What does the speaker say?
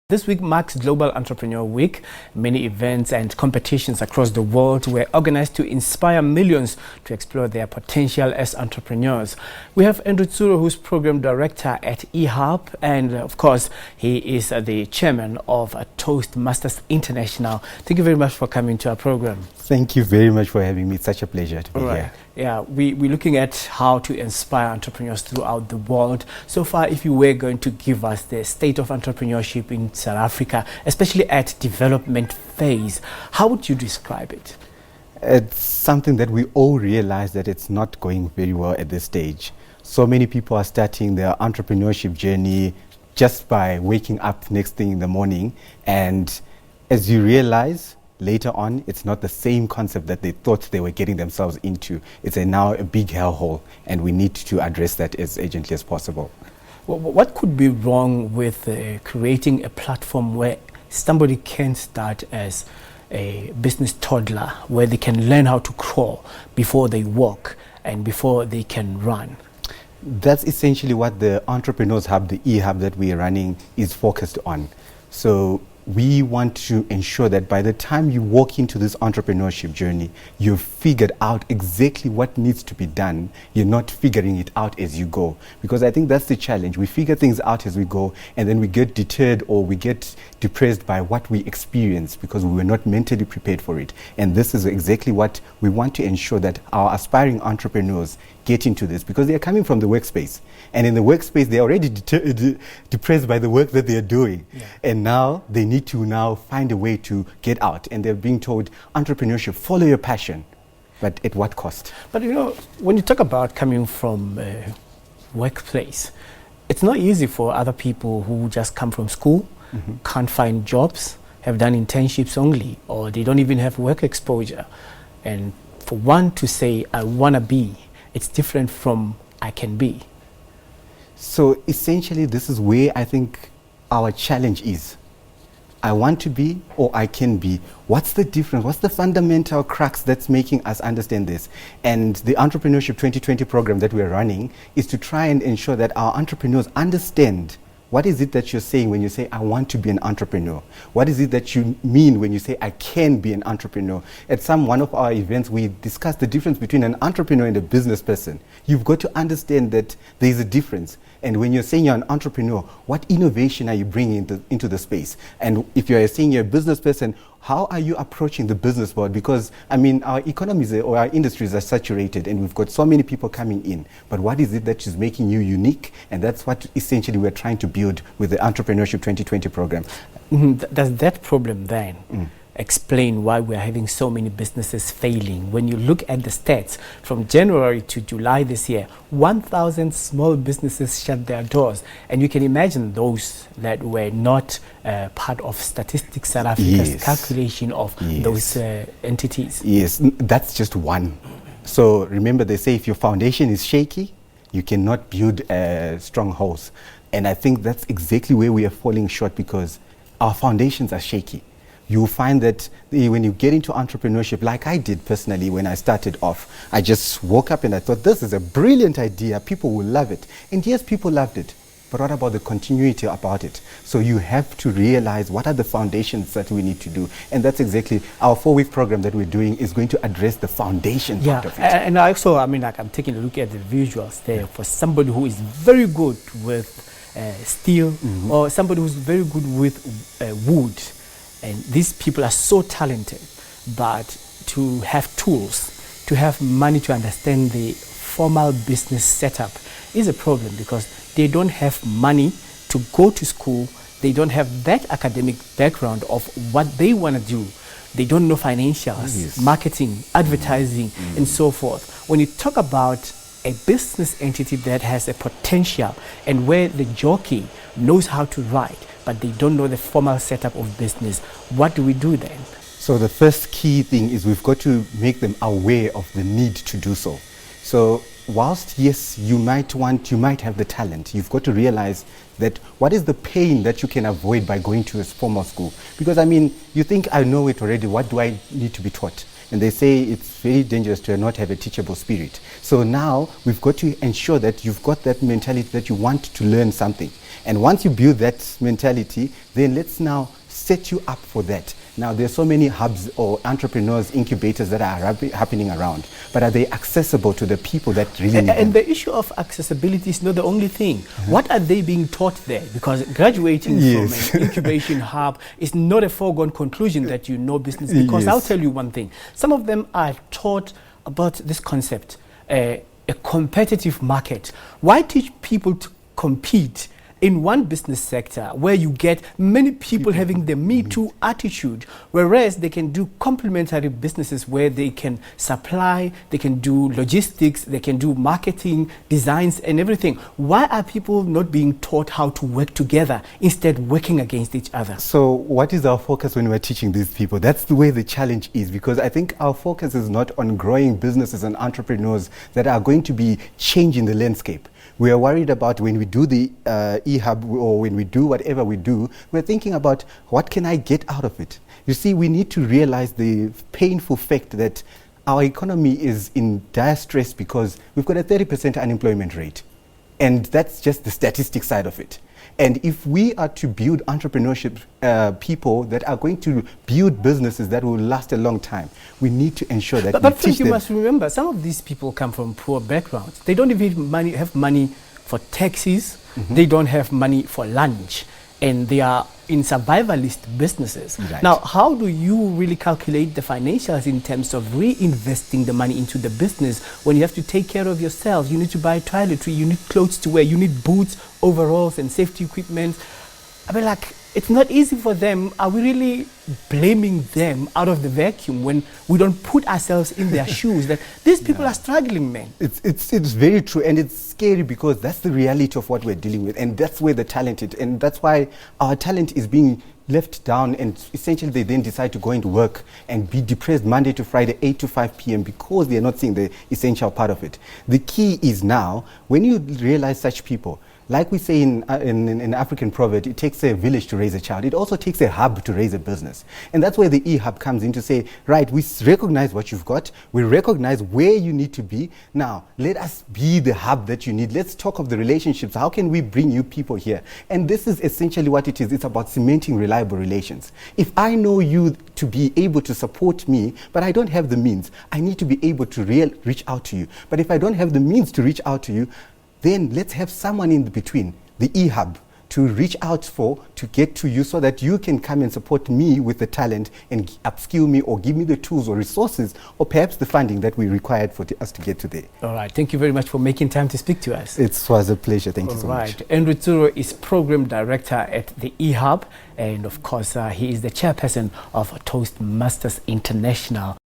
This week marks Global Entrepreneur Week. Many events and competitions across the world were organized to inspire millions to explore their potential as entrepreneurs. We have Tsuro, who's program director at eHub, and of course, he is the chairman of Toastmasters International. Thank you very much for coming to our program. Thank you very much for having me. It's such a pleasure to be here. Yeah, we're looking at how to inspire entrepreneurs throughout the world. So far, if you were going to give us the state of entrepreneurship in South Africa, especially at development phase, how would you describe it? It's something that we all realize that it's not going very well at this stage. So many people are starting their entrepreneurship journey just by waking up next thing in the morning. And as you realize, later on, it's not the same concept that they thought they were getting themselves into. It's now a big hellhole, and we need to address that as urgently as possible. Well, what could be wrong with creating a platform where somebody can start as a business toddler, where they can learn how to crawl before they walk and before they can run? That's essentially what the Entrepreneurs Hub, the eHub that we are running, is focused on. So we want to ensure that by the time you walk into this entrepreneurship journey, you've figured out exactly what needs to be done. You're not figuring it out as you go. Because I think that's the challenge. We figure things out as we go, and then we get deterred or we get depressed by what we experience because we were not mentally prepared for it. And this is exactly what we want to ensure, that our aspiring entrepreneurs get into this, because they are coming from the workspace. And in the workspace, they're already depressed by the work that they are doing. Yeah. And now they need to now find a way to get out. And they're being told, entrepreneurship, follow your passion. But at what cost? But you know, when you talk about coming from a workplace, it's not easy for other people who just come from school, can't find jobs, have done internships only, or they don't even have work exposure. And for one to say, I want to be, it's different from I can be. So essentially, this is where I think our challenge is. I want to be or I can be. What's the difference? What's the fundamental crux that's making us understand this? And the Entrepreneurship 2020 program that we're running is to try and ensure that our entrepreneurs understand what is it that you're saying when you say, I want to be an entrepreneur? What is it that you mean when you say, I can be an entrepreneur? At one of our events, we discussed the difference between an entrepreneur and a business person. You've got to understand that there's a difference. And when you're saying you're an entrepreneur, what innovation are you bringing into the space? And if you're saying you're a business person, how are you approaching the business world? Because, I mean, our economies or our industries are saturated and we've got so many people coming in. But what is it that is making you unique? And that's what essentially we're trying to build with the Entrepreneurship 2020 program. Does that problem then explain why we're having so many businesses failing? When you look at the stats from January to July this year, 1,000 small businesses shut their doors. And you can imagine those that were not part of Statistics South Africa's calculation of those entities. Yes, that's just one. So remember, they say if your foundation is shaky, you cannot build a strong house. And I think that's exactly where we are falling short, because our foundations are shaky. You'll find that when you get into entrepreneurship, like I did personally when I started off, I just woke up and I thought, this is a brilliant idea. People will love it. And yes, people loved it. But what about the continuity about it? So you have to realize what are the foundations that we need to do. And that's exactly our 4-week program that we're doing is going to address the foundation part of it. And also, I mean, like I'm taking a look at the visuals there for somebody who is very good with steel or somebody who's very good with wood. And these people are so talented, but to have tools, to have money to understand the formal business setup is a problem, because they don't have money to go to school. They don't have that academic background of what they want to do. They don't know financials, marketing, advertising, and so forth. When you talk about a business entity that has a potential and where the jockey knows how to ride, but they don't know the formal setup of business, what do we do then? So the first key thing is we've got to make them aware of the need to do so. So whilst, yes, you might have the talent, you've got to realize that what is the pain that you can avoid by going to a formal school? Because, I mean, you think, I know it already, what do I need to be taught? And they say it's very dangerous to not have a teachable spirit. So now we've got to ensure that you've got that mentality that you want to learn something. And once you build that mentality, then let's now set you up for that. Now, there's so many hubs or entrepreneurs, incubators that are happening around, but are they accessible to the people that really need them? And the issue of accessibility is not the only thing. What are they being taught there? Because graduating from an incubation hub is not a foregone conclusion that you know business. Because I'll tell you one thing. Some of them are taught about this concept, a competitive market. Why teach people to compete in one business sector where you get many people having the Me Too attitude, whereas they can do complementary businesses where they can supply, they can do logistics, they can do marketing, designs and everything? Why are people not being taught how to work together, instead working against each other? So what is our focus when we're teaching these people? That's the way the challenge is, because I think our focus is not on growing businesses and entrepreneurs that are going to be changing the landscape. We are worried about when we do the e-hub or when we do whatever we do, we're thinking about what can I get out of it? You see, we need to realize the painful fact that our economy is in dire stress because we've got a 30% unemployment rate. And that's just the statistic side of it. And if we are to build entrepreneurship people that are going to build businesses that will last a long time, we need to ensure that but Frank, you must remember, some of these people come from poor backgrounds. They don't even have money for taxis. They don't have money for lunch. And they are in survivalist businesses. Right. Now, how do you really calculate the financials in terms of reinvesting the money into the business when you have to take care of yourself? You need to buy toiletry, you need clothes to wear, you need boots, overalls and safety equipment. I mean, like, it's not easy for them. Are we really blaming them out of the vacuum when we don't put ourselves in their shoes? That these people are struggling, man. It's very true, and it's scary because that's the reality of what we're dealing with, and that's where the talent is, and that's why our talent is being left down, and essentially they then decide to go into work and be depressed Monday to Friday, 8 to 5 p.m. because they're not seeing the essential part of it. The key is now, when you realize such people, like we say in African proverb, it takes a village to raise a child. It also takes a hub to raise a business. And that's where the e-hub comes in to say, right, we recognize what you've got. We recognize where you need to be. Now, let us be the hub that you need. Let's talk of the relationships. How can we bring you people here? And this is essentially what it is. It's about cementing reliable relations. If I know you to be able to support me, but I don't have the means, I need to be able to reach out to you. But if I don't have the means to reach out to you, then let's have someone in between, the e-hub, to reach out to get to you so that you can come and support me with the talent and upskill me or give me the tools or resources or perhaps the funding that we required for us to get to there. All right. Thank you very much for making time to speak to us. It was a pleasure. Thank you so much. Andrew Tsuro is Program Director at the e-hub, and of course he is the chairperson of Toastmasters International.